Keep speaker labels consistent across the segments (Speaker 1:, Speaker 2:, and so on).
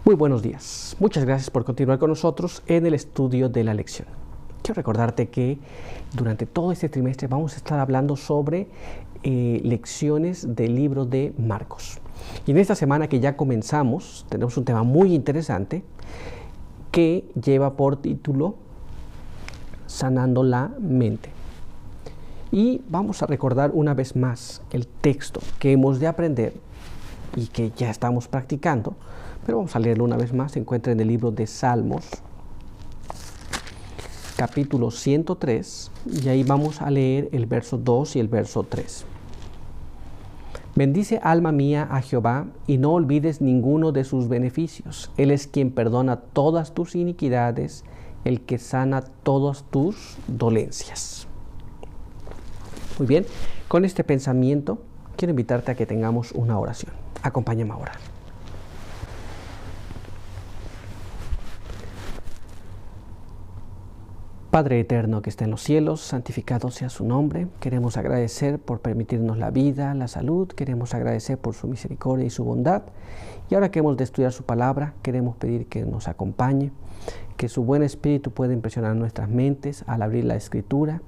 Speaker 1: Muy buenos días. Muchas gracias por continuar con nosotros en el estudio de la lección. Quiero recordarte que durante todo este trimestre vamos a estar hablando sobre lecciones del libro de Marcos. Y en esta semana que ya comenzamos, tenemos un tema muy interesante que lleva por título Sanando la mente. Y vamos a recordar una vez más el texto que hemos de aprender y que ya estamos practicando, pero vamos a leerlo una vez más. Se encuentra en el libro de Salmos, capítulo 103, y ahí vamos a leer el verso 2 y el verso 3. Bendice, alma mía, a Jehová, y no olvides ninguno de sus beneficios. Él es quien perdona todas tus iniquidades, el que sana todas tus dolencias. Muy bien, con este pensamiento quiero invitarte a que tengamos una oración. Acompáñame a orar. Padre eterno que está en los cielos, santificado sea su nombre. Queremos agradecer por permitirnos la vida, la salud. Queremos agradecer por su misericordia y su bondad. Y ahora que hemos de estudiar su palabra, queremos pedir que nos acompañe, que su buen espíritu pueda impresionar nuestras mentes al abrir la escritura,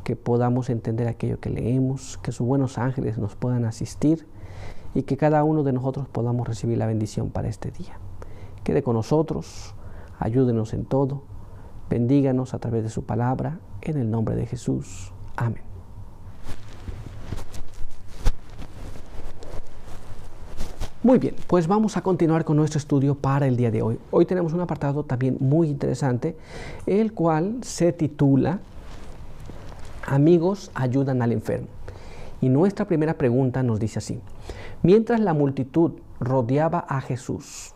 Speaker 1: que podamos entender aquello que leemos, que sus buenos ángeles nos puedan asistir y que cada uno de nosotros podamos recibir la bendición para este día. Quede con nosotros, ayúdenos en todo. Bendíganos a través de su palabra, en el nombre de Jesús. Amén. Muy bien, pues vamos a continuar con nuestro estudio para el día de hoy. Hoy tenemos un apartado también muy interesante, el cual se titula Amigos ayudan al enfermo. Y nuestra primera pregunta nos dice así: mientras la multitud rodeaba a Jesús,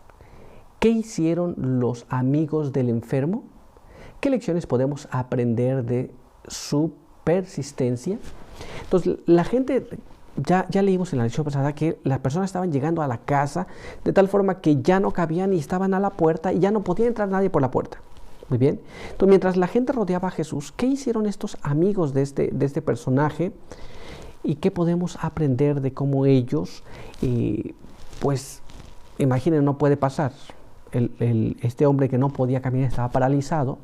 Speaker 1: ¿qué hicieron los amigos del enfermo? ¿Qué lecciones podemos aprender de su persistencia? Entonces, la gente, ya leímos en la lección pasada que las personas estaban llegando a la casa de tal forma que ya no cabían y estaban a la puerta y ya no podía entrar nadie por la puerta. Muy bien. Entonces, mientras la gente rodeaba a Jesús, ¿qué hicieron estos amigos de este personaje? ¿Y qué podemos aprender de cómo ellos, pues, imaginen, no puede pasar. Este hombre que no podía caminar estaba paralizado.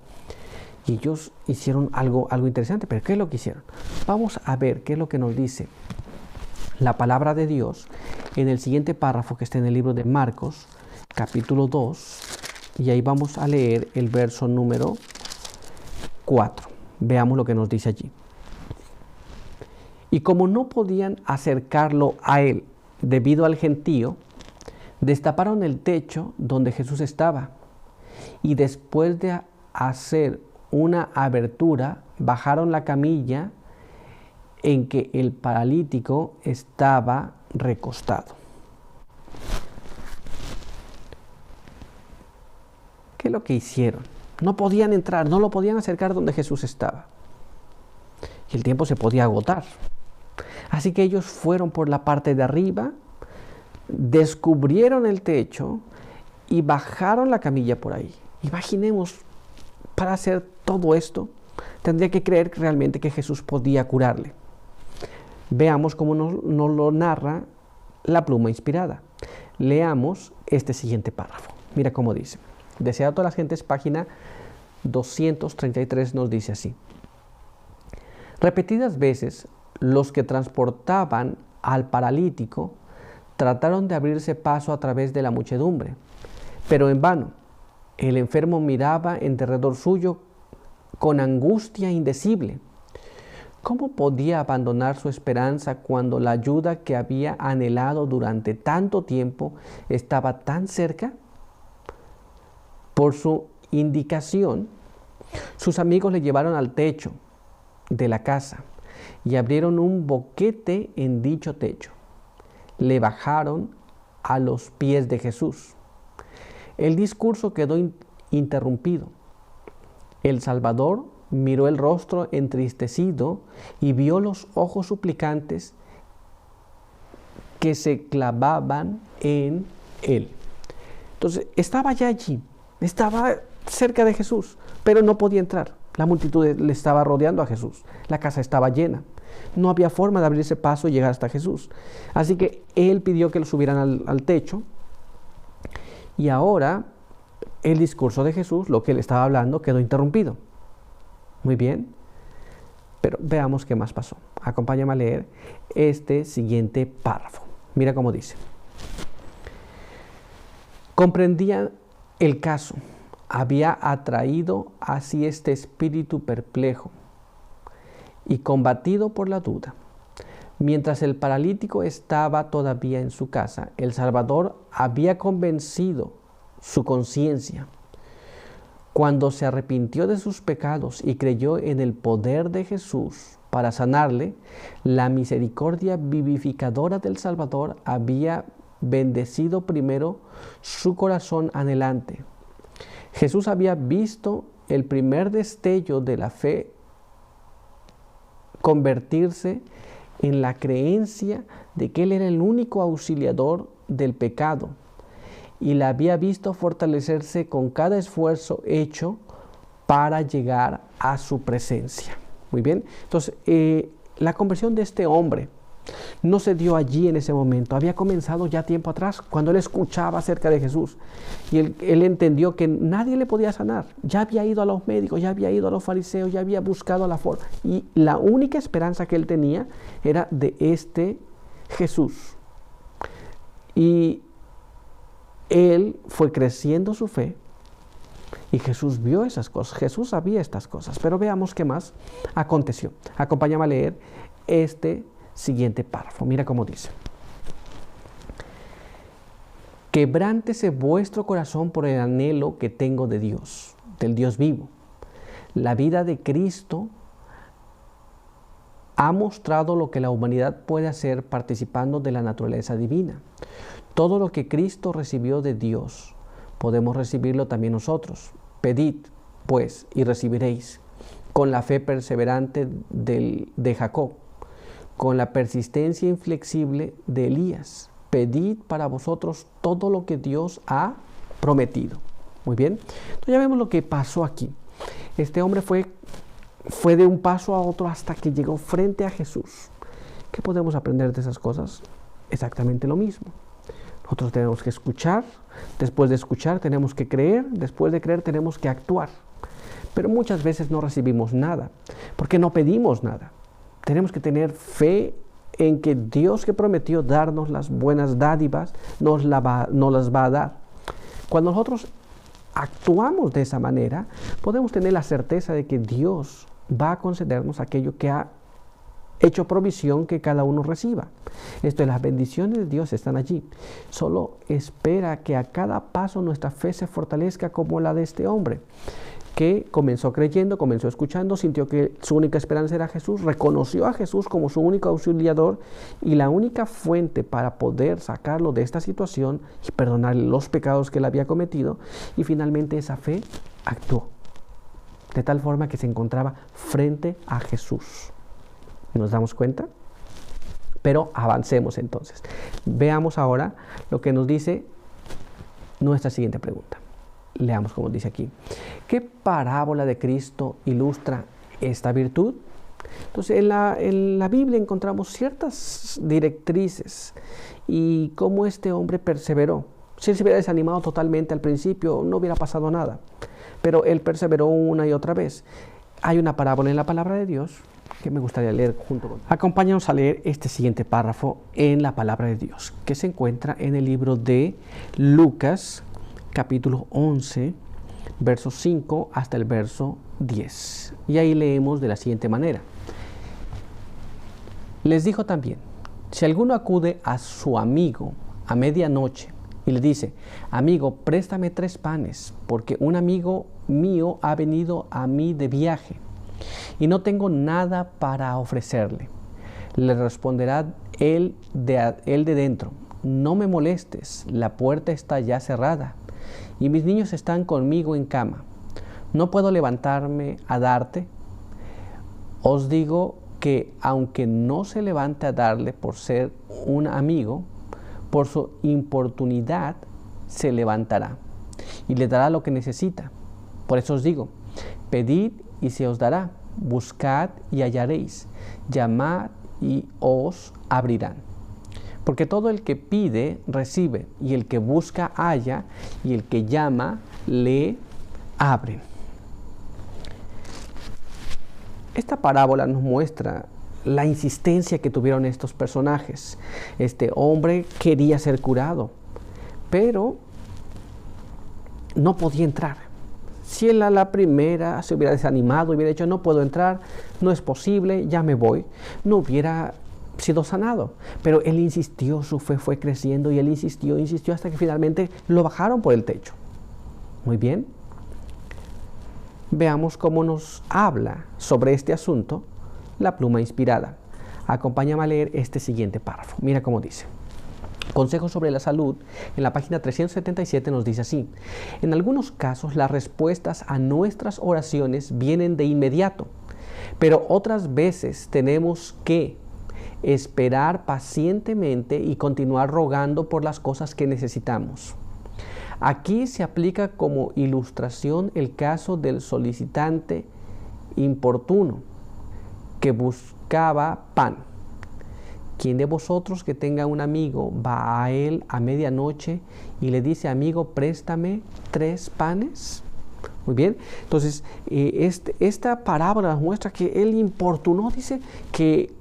Speaker 1: Y ellos hicieron algo interesante. ¿Pero qué es lo que hicieron? Vamos a ver qué es lo que nos dice la palabra de Dios en el siguiente párrafo que está en el libro de Marcos, capítulo 2. Y ahí vamos a leer el verso número 4. Veamos lo que nos dice allí. Y como no podían acercarlo a él debido al gentío, destaparon el techo donde Jesús estaba, y después de hacer una abertura, bajaron la camilla en que el paralítico estaba recostado. ¿Qué es lo que hicieron? No podían entrar, no lo podían acercar donde Jesús estaba. Y el tiempo se podía agotar. Así que ellos fueron por la parte de arriba, descubrieron el techo y bajaron la camilla por ahí. Imaginemos, para hacer todo esto, tendría que creer realmente que Jesús podía curarle. Veamos cómo nos lo narra la pluma inspirada. Leamos este siguiente párrafo. Mira cómo dice. Deseado a todas las gentes, página 233, nos dice así: repetidas veces los que transportaban al paralítico trataron de abrirse paso a través de la muchedumbre, pero en vano. El enfermo miraba en derredor suyo con angustia indecible. ¿Cómo podía abandonar su esperanza cuando la ayuda que había anhelado durante tanto tiempo estaba tan cerca? Por su indicación, sus amigos le llevaron al techo de la casa y abrieron un boquete en dicho techo. Le bajaron a los pies de Jesús. El discurso quedó interrumpido. El Salvador miró el rostro entristecido y vio los ojos suplicantes que se clavaban en él. Entonces, estaba ya allí, estaba cerca de Jesús, pero no podía entrar. La multitud le estaba rodeando a Jesús. La casa estaba llena. No había forma de abrirse paso y llegar hasta Jesús. Así que él pidió que lo subieran al techo. Y ahora el discurso de Jesús, lo que él estaba hablando, quedó interrumpido. Muy bien, pero veamos qué más pasó. Acompáñame a leer este siguiente párrafo. Mira cómo dice. Comprendía el caso, había atraído así este espíritu perplejo y combatido por la duda. Mientras el paralítico estaba todavía en su casa, el Salvador había convencido su conciencia. Cuando se arrepintió de sus pecados y creyó en el poder de Jesús para sanarle, la misericordia vivificadora del Salvador había bendecido primero su corazón anhelante. Jesús había visto el primer destello de la fe convertirse en la creencia de que Él era el único auxiliador del pecado y la había visto fortalecerse con cada esfuerzo hecho para llegar a su presencia. Muy bien, entonces la conversión de este hombre no se dio allí en ese momento, había comenzado ya tiempo atrás, cuando él escuchaba acerca de Jesús y él entendió que nadie le podía sanar. Ya había ido a los médicos, ya había ido a los fariseos, ya había buscado la forma, y la única esperanza que él tenía era de este Jesús. Y él fue creciendo su fe y Jesús vio esas cosas, Jesús sabía estas cosas. Pero veamos qué más aconteció. Acompáñame a leer este siguiente párrafo. Mira cómo dice. Quebrántese vuestro corazón por el anhelo que tengo de Dios, del Dios vivo. La vida de Cristo ha mostrado lo que la humanidad puede hacer participando de la naturaleza divina. Todo lo que Cristo recibió de Dios, podemos recibirlo también nosotros. Pedid, pues, y recibiréis, con la fe perseverante de Jacob, con la persistencia inflexible de Elías. Pedid para vosotros todo lo que Dios ha prometido. Muy bien, entonces ya vemos lo que pasó aquí. Este hombre fue de un paso a otro hasta que llegó frente a Jesús. ¿Qué podemos aprender de esas cosas? Exactamente lo mismo. Nosotros tenemos que escuchar, después de escuchar tenemos que creer, después de creer tenemos que actuar. Pero muchas veces no recibimos nada, porque no pedimos nada. Tenemos que tener fe en que Dios, que prometió darnos las buenas dádivas, nos las va a dar. Cuando nosotros actuamos de esa manera, podemos tener la certeza de que Dios va a concedernos aquello que ha hecho provisión que cada uno reciba. Esto es, las bendiciones de Dios están allí. Solo espera que a cada paso nuestra fe se fortalezca como la de este hombre, que comenzó creyendo, comenzó escuchando, sintió que su única esperanza era Jesús, reconoció a Jesús como su único auxiliador y la única fuente para poder sacarlo de esta situación y perdonarle los pecados que él había cometido, y finalmente esa fe actuó, de tal forma que se encontraba frente a Jesús. ¿Nos damos cuenta? Pero avancemos entonces. Veamos ahora lo que nos dice nuestra siguiente pregunta. Leamos como dice aquí. ¿Qué parábola de Cristo ilustra esta virtud? Entonces, en la Biblia encontramos ciertas directrices y cómo este hombre perseveró. Si él se hubiera desanimado totalmente al principio, no hubiera pasado nada. Pero él perseveró una y otra vez. Hay una parábola en la palabra de Dios que me gustaría leer junto con. Acompáñanos a leer este siguiente párrafo en la palabra de Dios, que se encuentra en el libro de Lucas, capítulo 11, verso 5 hasta el verso 10. Y ahí leemos de la siguiente manera. Les dijo también, si alguno acude a su amigo a medianoche y le dice, amigo, préstame 3 panes, porque un amigo mío ha venido a mí de viaje y no tengo nada para ofrecerle. Le responderá él de dentro, no me molestes, la puerta está ya cerrada y mis niños están conmigo en cama. ¿No puedo levantarme a darte? Os digo que aunque no se levante a darle por ser un amigo, por su importunidad se levantará y le dará lo que necesita. Por eso os digo, pedid y se os dará, buscad y hallaréis, llamad y os abrirán. Porque todo el que pide, recibe, y el que busca, halla, y el que llama, le abre. Esta parábola nos muestra la insistencia que tuvieron estos personajes. Este hombre quería ser curado, pero no podía entrar. Si él a la primera se hubiera desanimado, hubiera dicho, no puedo entrar, no es posible, ya me voy, no hubiera sido sanado. Pero él insistió, su fe fue creciendo y él insistió hasta que finalmente lo bajaron por el techo. Muy bien. Veamos cómo nos habla sobre este asunto la pluma inspirada. Acompáñame a leer este siguiente párrafo. Mira cómo dice. Consejos sobre la salud, en la página 377 nos dice así: en algunos casos las respuestas a nuestras oraciones vienen de inmediato, pero otras veces tenemos que esperar pacientemente y continuar rogando por las cosas que necesitamos. Aquí se aplica como ilustración el caso del solicitante importuno que buscaba pan. ¿Quién de vosotros que tenga un amigo va a él a medianoche y le dice, amigo, préstame 3 panes? Muy bien, entonces esta parábola nos muestra que él importunó, dice que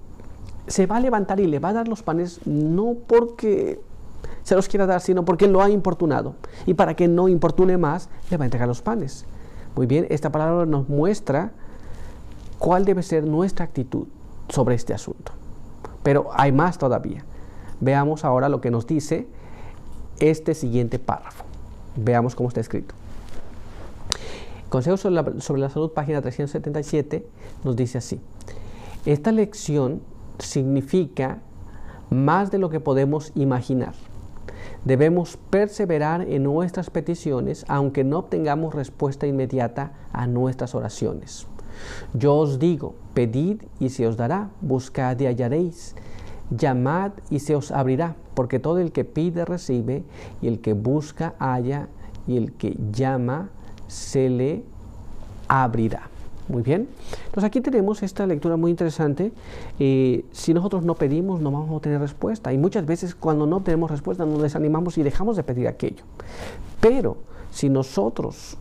Speaker 1: se va a levantar y le va a dar los panes no porque se los quiera dar, sino porque lo ha importunado. Y para que no importune más, le va a entregar los panes. Muy bien, esta parábola nos muestra cuál debe ser nuestra actitud sobre este asunto. Pero hay más todavía. Veamos ahora lo que nos dice este siguiente párrafo. Veamos cómo está escrito. Consejos sobre la salud, página 377, nos dice así. Esta lección significa más de lo que podemos imaginar. Debemos perseverar en nuestras peticiones, aunque no obtengamos respuesta inmediata a nuestras oraciones. Yo os digo, pedid y se os dará, buscad y hallaréis, llamad y se os abrirá, porque todo el que pide recibe, y el que busca halla, y el que llama se le abrirá. Muy bien, entonces aquí tenemos esta lectura muy interesante. Si nosotros no pedimos, no vamos a tener respuesta, y muchas veces cuando no tenemos respuesta nos desanimamos y dejamos de pedir aquello. Pero si nosotros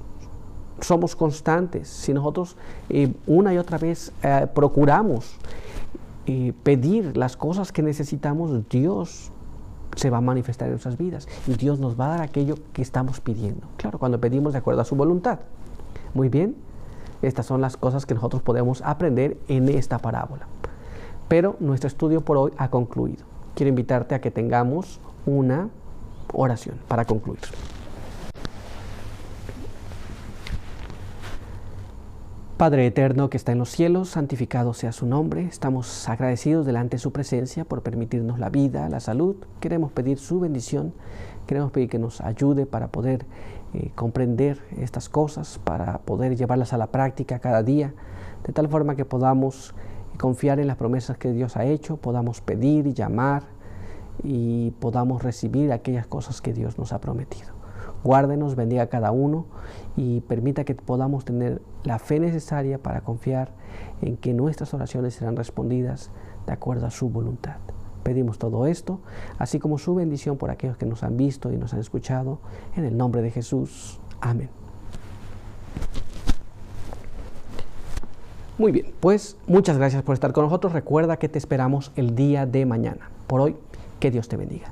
Speaker 1: somos constantes, si nosotros una y otra vez procuramos pedir las cosas que necesitamos, Dios se va a manifestar en nuestras vidas y Dios nos va a dar aquello que estamos pidiendo. Claro, cuando pedimos de acuerdo a su voluntad. Muy bien, estas son las cosas que nosotros podemos aprender en esta parábola. Pero nuestro estudio por hoy ha concluido. Quiero invitarte a que tengamos una oración para concluir. Padre eterno que está en los cielos, santificado sea su nombre. Estamos agradecidos delante de su presencia por permitirnos la vida, la salud. Queremos pedir su bendición, queremos pedir que nos ayude para poder comprender estas cosas, para poder llevarlas a la práctica cada día, de tal forma que podamos confiar en las promesas que Dios ha hecho, podamos pedir y llamar y podamos recibir aquellas cosas que Dios nos ha prometido. Guárdenos, bendiga a cada uno y permita que podamos tener la fe necesaria para confiar en que nuestras oraciones serán respondidas de acuerdo a su voluntad. Pedimos todo esto, así como su bendición por aquellos que nos han visto y nos han escuchado, en el nombre de Jesús. Amén. Muy bien, pues muchas gracias por estar con nosotros. Recuerda que te esperamos el día de mañana. Por hoy, que Dios te bendiga.